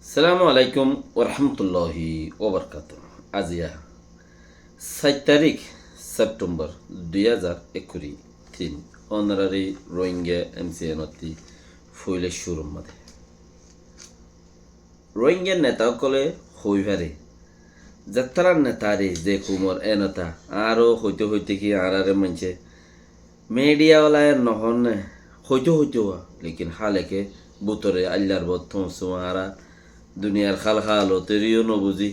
আসসালামু আলাইকুম ওরহামতুল্লাহি ওবরকাত। আজিয়া 7 তারিখ সেপ্টেম্বর 2023 অনারারি রোহিঙ্গা এমসিএনতি ফুইলে শুরুর মাঝে রোহিঙ্গার নেতাসকলে হইভারে যাত্রার নেতারে যে কুমর এ নেতা আরও হইতে হইতে কি আরারে মানছে মিডিয়াওয়ালায় নহন হইতে হইতে লেকিন হালেকে বুতরে আল্লাহর বদ্ধ আরা দুনিয়ার খাল খালতেরিও নবুঝি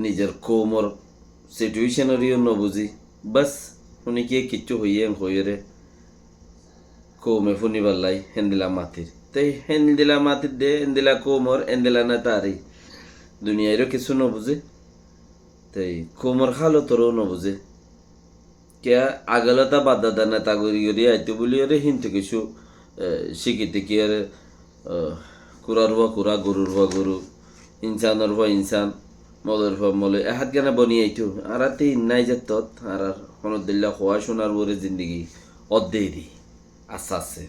নিজের কৌমর সিচুয়েশনেরিও নবুঝি বাস শুনি কি কিচ্ছু হইয়ে কৌমে ফুনিবার লাই হেন্দিলা মাতির তাই হেন্দিলা মাতির দে হেন্দিলা কৌমর হেন্দিলা না তারি দুনিয়ারও কিছু নবুঝে তাই কৌমর খালতরও নবুঝে কে আগলতা বাদাদা নেতা গড়ি গড়ি আইতে বলি ওরে হিন্তু কিছু শিখিতে কি আর কুরার হওয়া কুরা গরুর হওয়া গরু ইনসানের হওয়া ইনসান মলের হওয়া মলে এহাত গানা বনিয়ে আইতো আর আতে ইন্নাই যে তত আর হনদিল্লা হওয়া শোনার বরে জিন্দগি অর্ধেই দি আস্তে আস্তে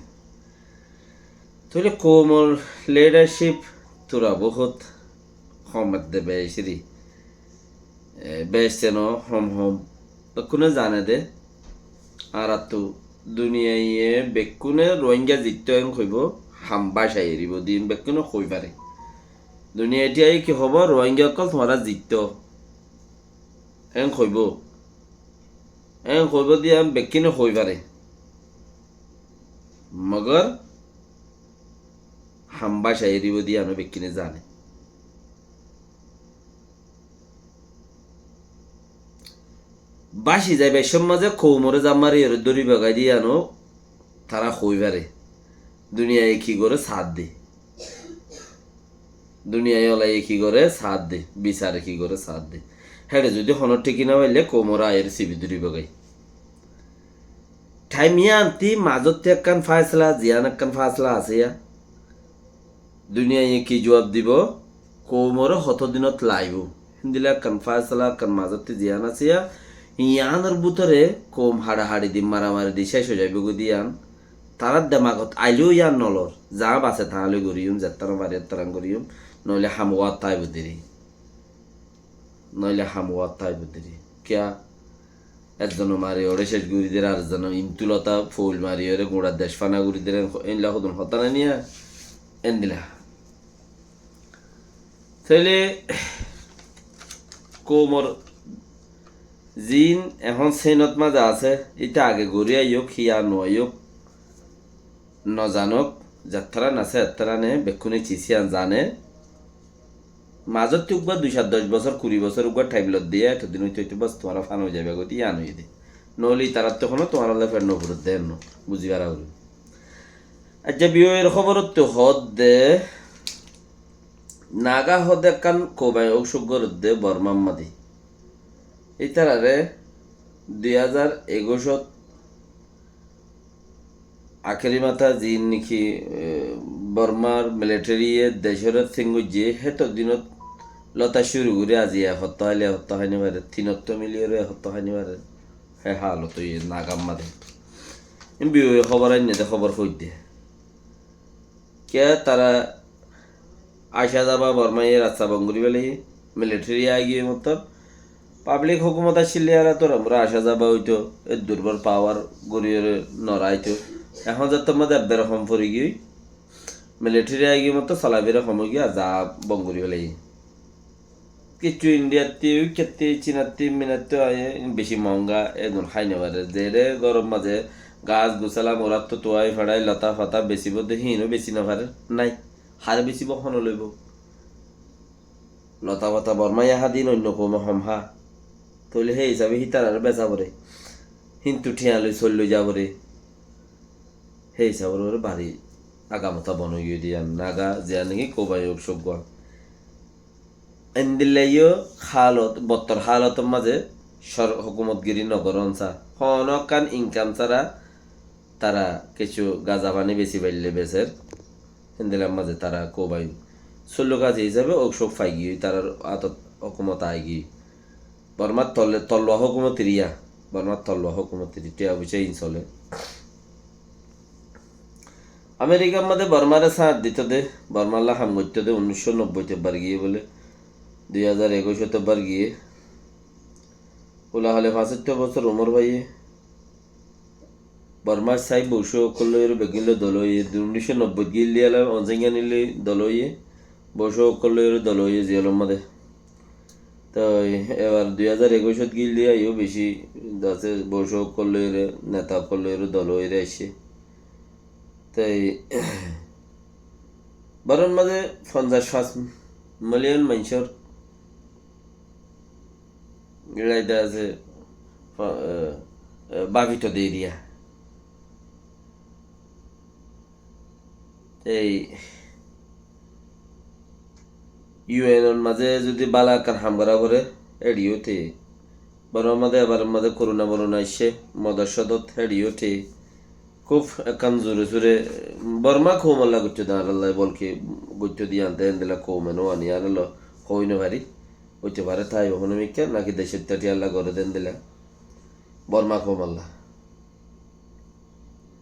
তাহলে কোমল লিডারশিপ তোরা বহুত সমত দে বেশরি বেশ যেন হম কোনো জানে দে আর তো দুনিয়ায় বেকুনে রোহিঙ্গা জিততে হইব হাম্বাসাই এরিব দিন বেকুনে হই পারে দুনিয়া এতিয়াই কি হব রোহিঙ্গা অকল তোমারা জিতত হইব দিয়া বেকিনে হই পারে মগর হাম্বাসাই এরিব দিয়ে আমি বেকিনে জানে বাসি যাই বেশম মাঝে কৌমরে জামারি দড়ি বাগাই দিয়ে আনো তারা হই পারে দুনিয়ায় কি করে সাথ দে দুনিয়ায় ওলাই কি করে সাথ দে বিচারে কি করে সাথ দে হ্যাঁ যদি হনর ঠিকই না পাইলে কোমরা আয়ের সিবি দূরি বগাই ঠাইমিয়া আনতি মাজত একখান ফায়সলা জিয়ান একখান ফায়সলা আছে দুনিয়ায় কি জবাব দিব কোমর হত দিনত লাইব দিলে একখান ফায়সলা একখান মাজত জিয়ান আছে ইয়ানোর বুতরে কোম হাড়াহাড়ি দি মারামারি দি শেষ হয়ে যাইব দিয়ান তারার দেমাগত আইলেও ইয়ার নলর যা বাসে তাহলে গরিয়ম যাত্রা বাড়ির তারাং গরিয়ম নইলে হামওয়াত তাই বুদ্ধিরি কিয়া একজন মারি ওরে শেষ গুড়িদের আর জন ইমতুলতা ফুল মারি ওরে গোড়ার দেশ ফানা গুড়িদের এনলা হদন হতানা নিয়া এনদিলা তাইলে কোমর জিন এখন সেনত মাজা আছে এটা আগে গড়িয়া ইয়োগ হিয়া নয়োগ নজানক যাত্রা নাচে যাত্রা নে বেক্ষণে চিচিয়ান জানে মাজত তুকবা 210 বছর 20 বছর উগা টাইমলত দিয়ে এতদিন হইতে বাস তোমার ফান হয়ে যাবে গতি আন হয়ে দে নলি তারা তখন তোমার ফের নপুরত দেন বুঝিবার আগে আচ্ছা বিয়ের খবরত তো হদ দে নাগা হদ একান কোবাই অসুগর দে বর্মাম্মাদি এই তারারে 2021 আখেরি মাথা জিন নিকি বর্মার মিলিটারিয়ে দেশের সিঙ্গু যে হেত দিনত লতা শুরু করে আজি এসপ্তাহ হলে এসপ্তাহ হাইনি পারে 3 মিলিয়ে এসপ্তাহ হাইনি পারে হে হালত নাগাম মাদে বিয়ে খবর আইনে দে খবর কই দে কে তারা আশা যাবা বর্মাইয়ে রাস্তা বঙ্গুরি বেলে মিলিটারি আগিয়ে মতো পাবলিক হুকুমত আসলে আর তোর আমরা আসা যাবা হইতো এই দুর্বল পাওয়ার গড়িয়ে নড়াইতো এখন যাতে মধ্যে একবার হম পড়ে গিয়ে মিলিটারি আগে মতো চালাবিরা হম গিয়া যা বঙ্গুরি হলে কিছু ইন্ডিয়াতে ক্ষেত্রে চীনাতে মিনাতে বেশি মহঙ্গা একজন খাই নেবারে যে রে গরম মাঝে গাছ গোছালা মোরাত তো তোয়াই ফাড়াই লতা ফাতা বেচিব হিনও বেশি নাপারে নাই হার বেচিব খন লইব লতা ফাতা বর্মাই আহা দিন অন্য কমে হমহা তৈলে সেই হিসাবে সীতার আর বেচা পরে হিন্তু ঠিয়া লৈ চল লৈ যাব রে সেই হিসাবের বাড়ি আগামতা বনই দিয়া নাগা জিয়া নাকি কোবাই সব এনদিল্লাইও খালত বত্তর হালতের মাঝে হুকুমতগিরি নগর অঞ্চা হনকান ইনকাম ছাড়া তারা কিছু গাজা পানি বেশি পাইলে বেচের এনদিল্লার মাঝে তারা কোবাই ষোলো কাজ হিসাবে সব ফাই গিয়ে তার আতত হুকুমত আই গিয়ে বর্মার তল্লোয়া হুকুমতির বর্মার তল্লোয়া হুকুমতির টিয়া বুঝে চলে আমেরিকার মধ্যে বর্মারে সাথ দিত দে বর্মাল্লা হাম করতে দে 1990 বার গিয়ে বলে 2021 বার গিয়ে ওলা হলে 75 বছর উমর ভাইয়ে বর্মার সাই বসে করলে বেগিলে দলইয়ে 1990 গিল দিয়ালে অঞ্জেঙ্গা নিলে দলইয়ে বসে করলে দলইয়ে জিয়ালর মধ্যে তো এবার 2021 গিল দিয়া ইও বেশি আছে বসে করলে নেতা করলে দলইয়ে আসে তাই বরণ মাঝে 50 মিলিয়ন মানুষের গিলাইতে আছে বাভিত দিয়ে দিয়া এই ইউএনের মাঝে যদি বালাকার হামগরা করে এডিওতে বরং মাঝে এবার মাঝে করোনা বরোনা আসছে মদর সদত এডিওতে খুব একান জোরে জোরে বর্মা খৌমাল্লা গুচ্ছ দাঁড়াল্লাই বলকে গুচ্ছ দিয়ে আনতে দিলা কৌমেনো আনি আর হইনো ভারি হইতে পারে তাই ওখানে মিকা নাকি দেশের তাটি আল্লাহ করে দেন দিলা বর্মা খৌমাল্লা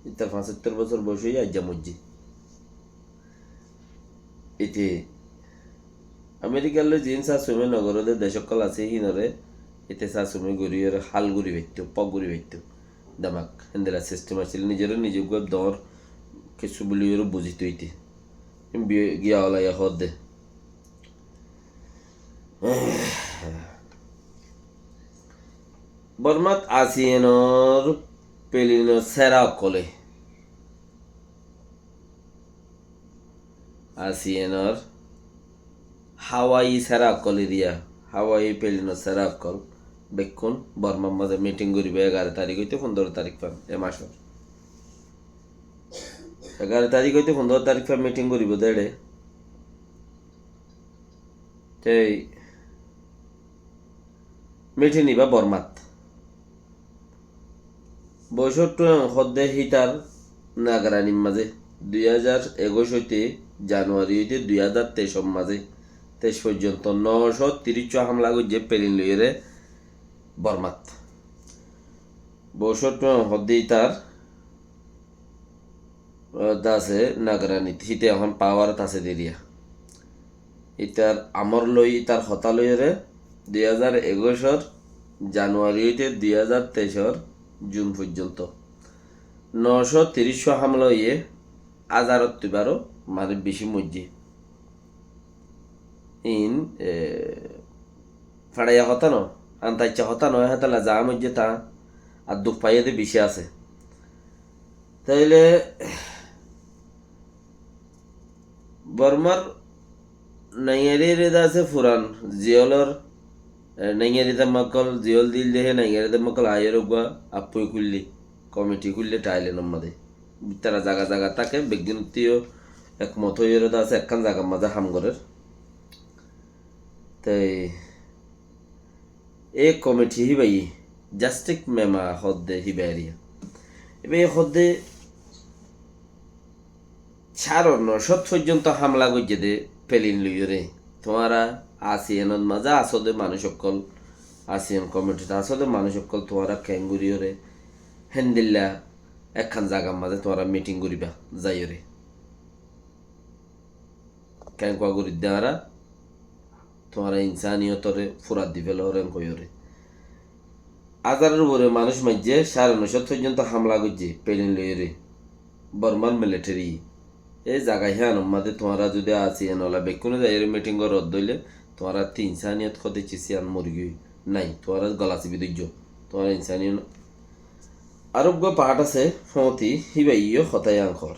ইতার 75 বছর বয়সে আজ্জা মজ্জি এতে আমেরিকার জিন শাশুমে নগরদে দেশকল আছে হিনরে এতে শাশুমে গড়িয়ে হাল গুড়ি ভেটতো পগ গুড়ি ভেটতো দামাক হেন্দেলা সিস্টেম আছিল নিজের নিজের দর কিছু বলি বুঝিত হইতে গিয়া ওলাইয়া হদ দে বর্মাত আসিয়েনর পেলিনর সেরা কলে আসিয়েনর হাওয়াই সেরা কলে দিয়া হাওয়াই পেলিনর সেরা কল বেক্ষণ বর্মার মাঝে মিটিং করিবে 11 তারিখ হইতে 15 তারিখ পান এ মাসের 11 তারিখ হইতে 15 তারিখ পান মিটিং করিব দেড়ে এই মিঠে নিবা বর্মাত বৈষট্য হদ্দে হিতার নাগরানির মাঝে 2021 হইতে জানুয়ারি হইতে 2023 মাঝে 23 পর্যন্ত 930 হামলা করছে পেলিন লইরে বর্মাত বৈষট্য হদ্দে তার দাসে নাগরানিত হিতে এখন পাওয়ার তাসে দেরিয়া ইতার আমর লই তার হতা লইরে 2021 জানুয়ারি হইতে 2023 জুন পর্যন্ত 930 হামলা ইয়ে আজারত তুবারও মানে বেশি মজ্জি ইন ফাড়াইয়া হতা ন আনতা ইচ্ছা হতা নয় হাতালা যা মজ্জে তা আর দুঃখ পাইয়াতে বেশি আছে তাইলে বর্মার নাইয়ারির আছে ফুরান জিয়লর নাইয়ারিতে মকল জিয়ল দিল দেহে নাইয়ারিতে মকল আয়ের গা আপুই খুললি কমিটি খুললে টাইলে নম্মাদে তারা জায়গা জায়গা তাকে বিজ্ঞানীয় একমত হয়ে আছে একখান জায়গার মাঝে হামগরের তাই এই কমিটি হিবাই জাস্টিক মেমা হদ্দে হিবাইরিয়া এবার এই হদ্দে 9:30 পর্যন্ত হামলা করছে দে পেলিন লইরে তোমারা আসিয়ানত মাঝে আসলে মানুষ সকল আসিয়ান কমিটিতে আসলে মানুষ সকল তোমারা ক্যাঙ্গুরিওরে হেন্দিল্লা একখান জায়গার মাঝে তোমারা মিটিং করিবা যাইরে ক্যাঙ্কুয়া করি দেওয়ারা তোমারা ইনসানিয়তরে ফুরাত দি ফেলরে কইরে আজারের উপরে মানুষ মাঝে 9:30 পর্যন্ত হামলা করছে পেলিন লইরে বর্মার মিলিটারি এই জায়গায় হ্যাঁ মাঝে তোমারা যদি আসি এনলা বেকুনে যাই মিটিং রদ দইলে তোমারা ইনসানিয়ত খতে চিসি আন মুরগি নাই তোমারা গলা চিবি দৈর্য তোমার ইনসানিয়ত আরোগ্য পাহাড় আছে ফতি হিবাইও হতাই আংখর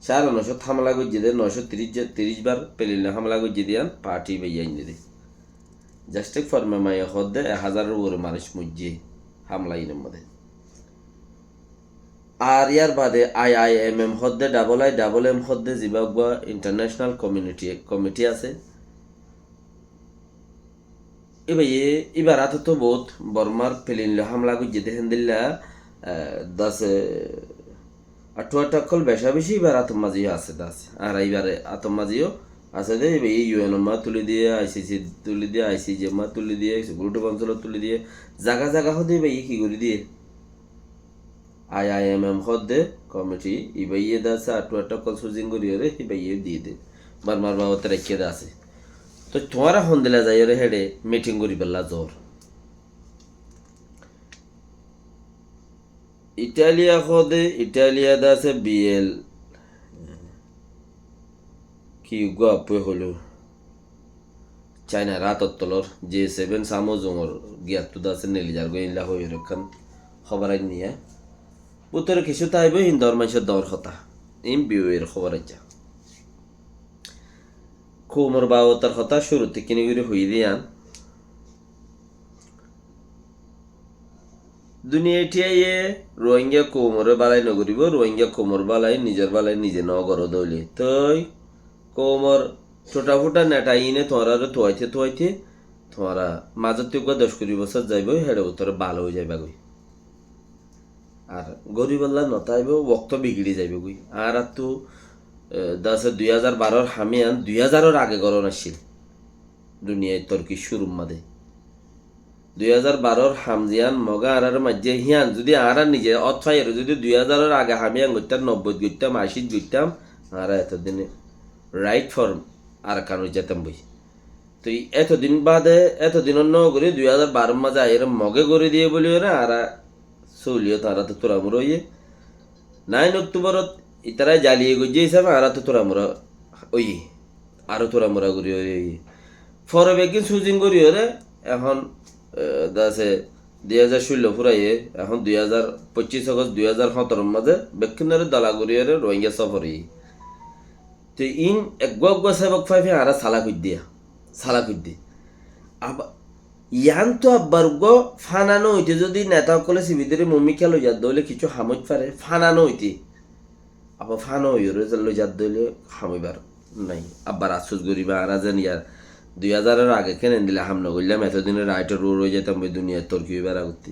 9:30 হামলা করছে দে 930 বার পেলিলে হামলা করছে দিয়ান পার্টি বেয়াইন দে জাস্টিক ফর্মে মাইয়া হদ্দে 1000-এর উপরে মানুষ মুজে হামলা ইনের মধ্যে আর ইয়ার বাদে IIMM হদ্দে IIMM হদ্দে জিম্বাবুয়া ইন্টারন্যাশনাল কমিটি আছে এবার আত তো বহুত বর্মার পেলিন হামলা করছে দেখেন দিল্লা 10 কল বেশা বেশি এবার আতম মাঝিও আছে দাস আর এইবারে আতম মাঝিও আছে দে এই ইউএন মা তুলে দিয়ে ICC তুলে দিয়ে ICJ মা তুলে দিয়ে গুরুত্ব অঞ্চল তুলে দিয়ে জায়গা জায়গা হতে কি করে দিয়ে IIMM হদ্দে কমিটি ইবাইয়ে দাসে আটু একটা কল সুজিং করিয়ে ইবাইয়ে দিয়ে দে বারমার বাবতে রেখে দাসে তো তোমারা হন্দিলা যাই রে হেডে মিটিং করি বেলা জ্বর ইটালিয়া হদে ইটালিয়া দাসে বিএল কি গপে হলো চাইনা রাতর তলর G7 সামো জঙর গিয়াতু দাসে নেলিজার গইলা হই রখান খবর নিয়ে পুতরে কিছু তাইবে হিন্দর মানুষের দর কথা ইম বিউয়ের খবর আইছা খুমর বাবতার কথা শুরুতে কিনে করে হই দিয়ান দুনিয়াটিয়ে রোহিঙ্গা কোমরে বালাই নগরিব রোহিঙ্গা কোমর বালাই নিজের বালাই নিজে নগর দইলে তই কোমর ছোটা ফুটা নেটা ইনে তোরা তোয়াইতে তোরা মাঝের তুই 10-20 বছর যাইব হেডে তোরা ভালো হয়ে যাইবা গই আর গরিবাল্লা নতাইব বক্ত বিগড়ি যাইব গই আর তো 2012 হামিয়ান 2000 আগে গরণ আসছিল দুনিয়ায় তর্কি শুরুর মাদে 2012 হামজিয়ান মগা আর মাঝে হিয়ান যদি আর নিজে অথাইয়ের যদি 2000 আগে হামিয়ান গইতাম 90 গইতাম 80 গইতাম আর এতদিনে রাইট ফর্ম আর কারণ যেতাম বই তো এতদিন বাদে এতদিন অন্য করে 2012 মাঝে এর মগে করে দিয়ে বলি ওরা আর চলিও তারা তো তোরা মুর হইয়ে 9 অক্টোবরত ইতারাই জ্বালিয়ে গিয়ে হিসাবে আর তো তোরা মুরা ওই আরো তোরা মুরা করি ওই ফরে বেগিন সুজিং করি ওরে এখন দাসে 2016 ফুরাইয়ে এখন 2025 আগস্ট 2017 মাঝে বেকিনের দলা করি ওরে রোহিঙ্গা সফরি তো ইন একগা সাহেবক ফাইফে আর সালা কই দিয়ে আবার ইয়ান তো আব্বার গো ফানানো হইতে যদি নেতা সকলে সিবিদের মমি খেলো যার দইলে কিছু হামজ পারে ফানানো হইতে আবার ফানো হইরে লই যার দইলে হামিবার নাই আব্বার আফসোস করিবা আর যেন ইয়ার 2000 আগে কেন দিলে হাম নগইলাম এতদিনের রাইটার রো রয়ে যেতাম ওই দুনিয়ার তর্কি হইবার আগতে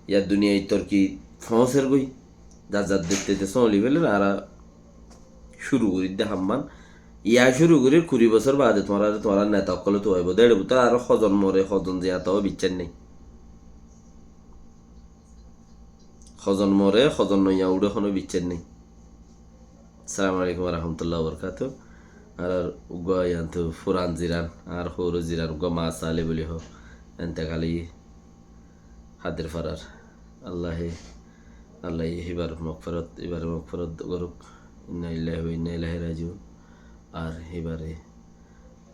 ইয়ার দুনিয়ায় তর্কি ফসের গই যার দেখতে চলি ফেলেন আর শুরু করি দে হাম্মান ইয়া শুরু করি 20 বছর বাদে তোমার নেতা সকলে তো হইব 1.5 বছর আর সজন মরে সজন যে এতও বিচ্ছেন নেই সজন মরে সজন নইয়া উড়ে কোনো বিচ্ছেন নেই আসসালামু আলাইকুম রহমতুল্লাহ বরকাত আর উগা ইয়ান্ত ফুরান জিরান আর হরু জিরান উগা মা সালে বলি হোক এনতে খালি হাতের ফারার আল্লাহ এবার মগফরত করুক ইন্না লিল্লাহি ওয়া ইন্না ইলাইহি রাজিউন আর এবারে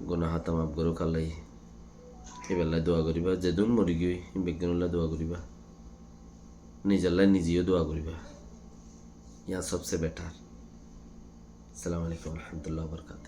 গুনাহ মাফ করুক আল্লাহ এবেলা দোয়া করিবা যেদিন মরি গই বেগনুল্লাহ দোয়া করিবা নিজেল্লাহ নিজেও দোয়া করিবা ইয়া সবসে বেটার আসসালামু আলাইকুম রহমতুল্লাহ বরকাত